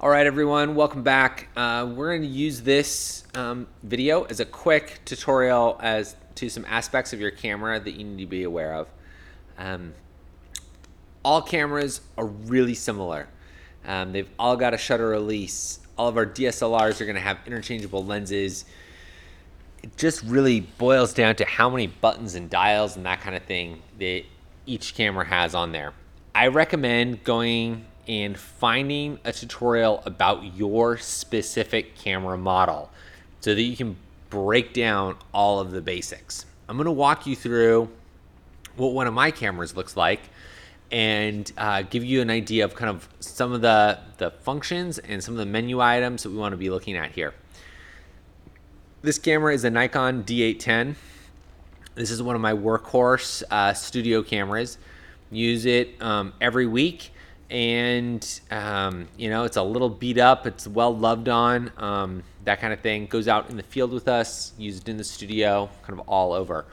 All right, everyone, welcome back. We're going to use this video as a quick tutorial as to some aspects of your camera that you need to be aware of. All cameras are really similar. They've all got a shutter release. All of our DSLRs are going to have interchangeable lenses. It just really boils down to how many buttons and dials and that kind of thing that each camera has on there. I recommend going and finding a tutorial about your specific camera model so that you can break down all of the basics. I'm going to walk you through what one of my cameras looks like and give you an idea of kind of some of the functions and some of the menu items that we want to be looking at here. This camera is a Nikon D810. This is one of my workhorse studio cameras. Use it every week, and it's a little beat up. It's well loved on, that kind of thing. Goes out in the field with us, used in the studio, kind of all over.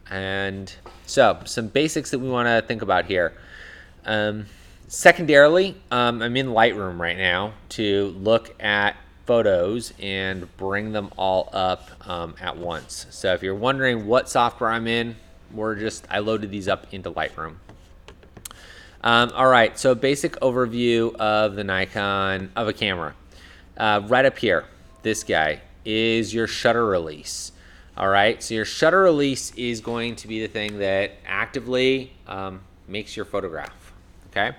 And so some basics that we want to think about here. Secondarily, I'm in Lightroom right now to look at photos and bring them all up at once. So if you're wondering what software I'm in, I loaded these up into Lightroom. All right, so basic overview of the Nikon, of a camera. Right up here, this guy is your shutter release. All right, so your shutter release is going to be the thing that actively makes your photograph, okay?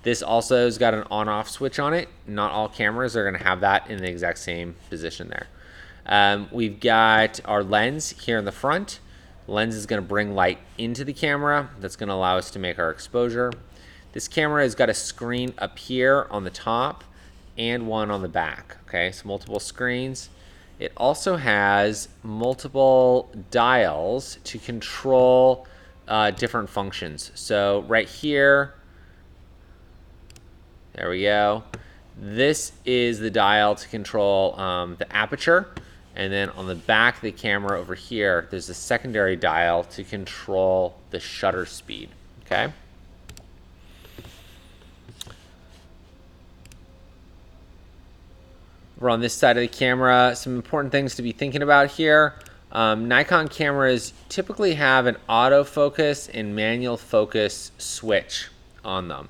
This also has got an on-off switch on it. Not all cameras are gonna have that in the exact same position there. We've got our lens here in the front. Lens is gonna bring light into the camera. That's gonna allow us to make our exposure. This camera has got a screen up here on the top and one on the back, okay? So multiple screens. It also has multiple dials to control different functions. So right here, there we go. This is the dial to control the aperture. And then on the back of the camera over here, there's a secondary dial to control the shutter speed, okay? We're on this side of the camera. Some important things to be thinking about here. Nikon cameras typically have an autofocus and manual focus switch on them.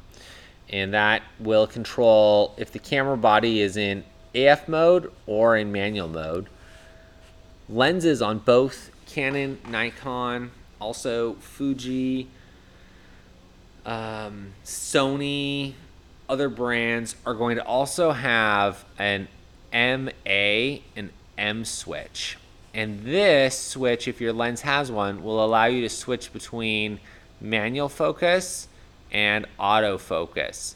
And that will control if the camera body is in AF mode or in manual mode. Lenses on both Canon, Nikon, also Fuji, Sony, other brands are going to also have an MA and M switch. And this switch, if your lens has one, will allow you to switch between manual focus and autofocus.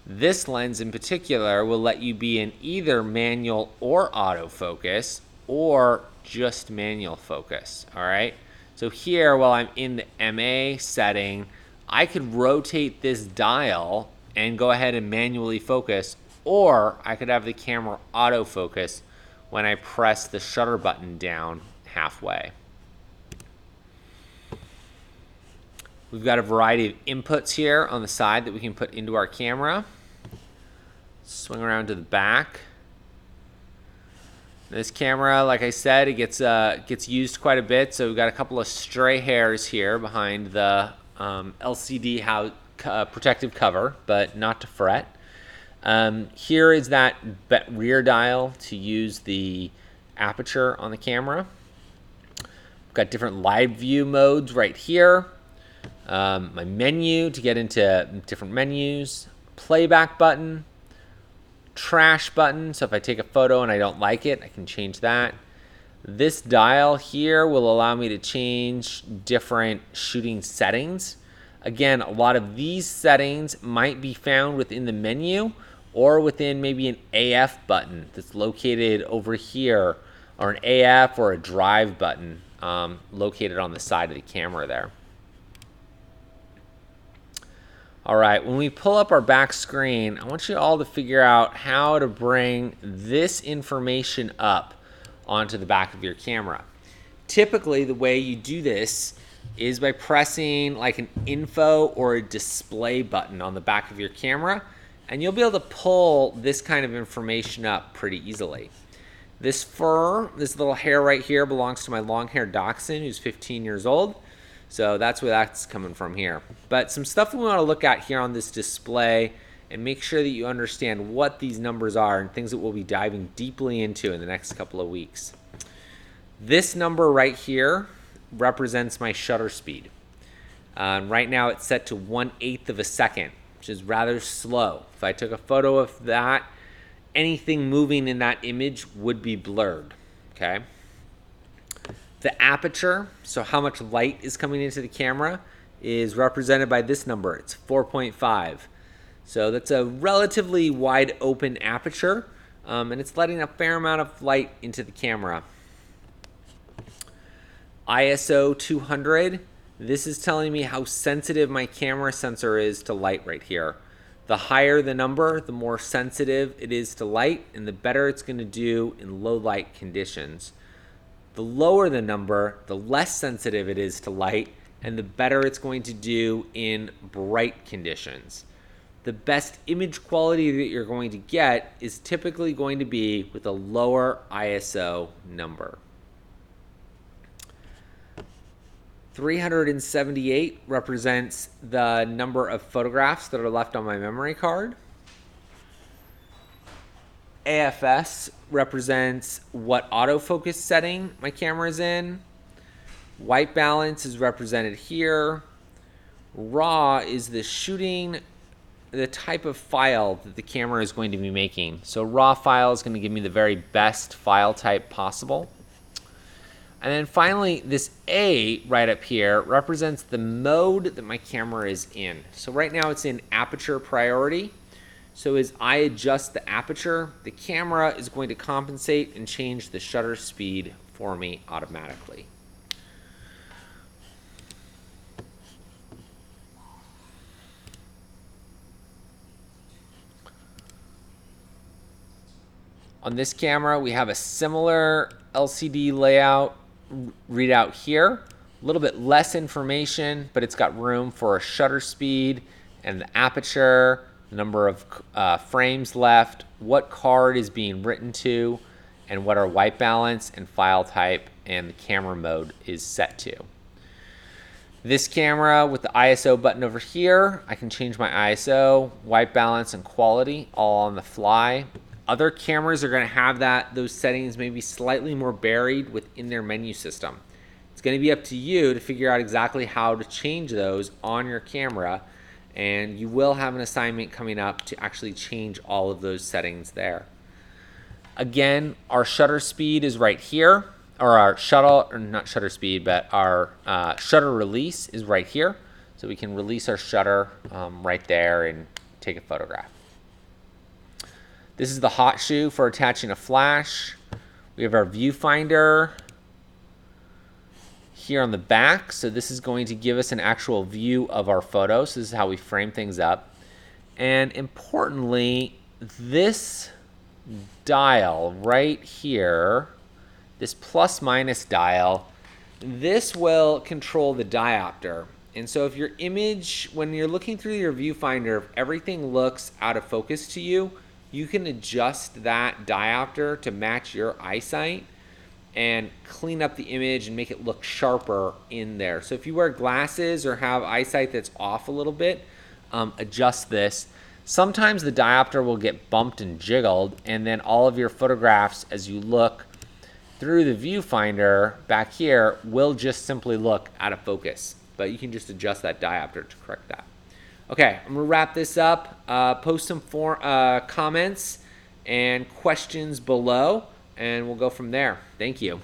This lens in particular will let you be in either manual or autofocus or just manual focus, all right? So here, while I'm in the MA setting, I could rotate this dial and go ahead and manually focus, or I could have the camera autofocus when I press the shutter button down halfway. We've got a variety of inputs here on the side that we can put into our camera. Swing around to the back. This camera, like I said, it gets used quite a bit, so we've got a couple of stray hairs here behind the LCD protective cover, but not to fret. Here is that rear dial to use the aperture on the camera. We've got different live view modes right here. My menu to get into different menus, playback button, trash button, so if I take a photo and I don't like it, I can change that. This dial here will allow me to change different shooting settings. Again, a lot of these settings might be found within the menu or within maybe an AF button that's located over here, or an AF or a drive button located on the side of the camera there. All right, when we pull up our back screen, I want you all to figure out how to bring this information up onto the back of your camera. Typically, the way you do this is by pressing like an info or a display button on the back of your camera, And you'll be able to pull this kind of information up pretty easily. This fur, this little hair right here, belongs to my long-haired dachshund who's 15 years old. So that's where that's coming from here. But some stuff we want to look at here on this display and make sure that you understand what these numbers are and things that we'll be diving deeply into in the next couple of weeks. This number right here represents my shutter speed. Right now it's set to 1/8 of a second, which is rather slow. If I took a photo of that, anything moving in that image would be blurred, okay? The aperture, so how much light is coming into the camera, is represented by this number. It's 4.5. So that's a relatively wide open aperture, and it's letting a fair amount of light into the camera. ISO 200, this is telling me how sensitive my camera sensor is to light right here. The higher the number, the more sensitive it is to light, and the better it's going to do in low light conditions. The lower the number, the less sensitive it is to light, and the better it's going to do in bright conditions. The best image quality that you're going to get is typically going to be with a lower ISO number. 378 represents the number of photographs that are left on my memory card. AFS represents what autofocus setting my camera is in. White balance is represented here. RAW is the type of file that the camera is going to be making. So RAW file is going to give me the very best file type possible. And then finally, this A right up here represents the mode that my camera is in. So right now it's in aperture priority. So as I adjust the aperture, the camera is going to compensate and change the shutter speed for me automatically. On this camera, we have a similar LCD layout readout here. A little bit less information, but it's got room for a shutter speed and the aperture, the number of frames left, what card is being written to, and what our white balance and file type and the camera mode is set to. This camera with the ISO button over here, I can change my ISO, white balance, and quality all on the fly. Other cameras are going to have those settings maybe slightly more buried within their menu system. It's going to be up to you to figure out exactly how to change those on your camera, and you will have an assignment coming up to actually change all of those settings there. Again, our shutter speed is right here, or our not shutter speed, but our shutter release is right here. So we can release our shutter right there and take a photograph. This is the hot shoe for attaching a flash. We have our viewfinder here on the back. So this is going to give us an actual view of our photo. So this is how we frame things up. And importantly, this dial right here, this plus minus dial, this will control the diopter. And so if your image, when you're looking through your viewfinder, if everything looks out of focus to you, you can adjust that diopter to match your eyesight and clean up the image and make it look sharper in there. So if you wear glasses or have eyesight that's off a little bit, adjust this. Sometimes the diopter will get bumped and jiggled, and then all of your photographs as you look through the viewfinder back here will just simply look out of focus. But you can just adjust that diopter to correct that. Okay, I'm gonna wrap this up. Post some comments and questions below, and we'll go from there. Thank you.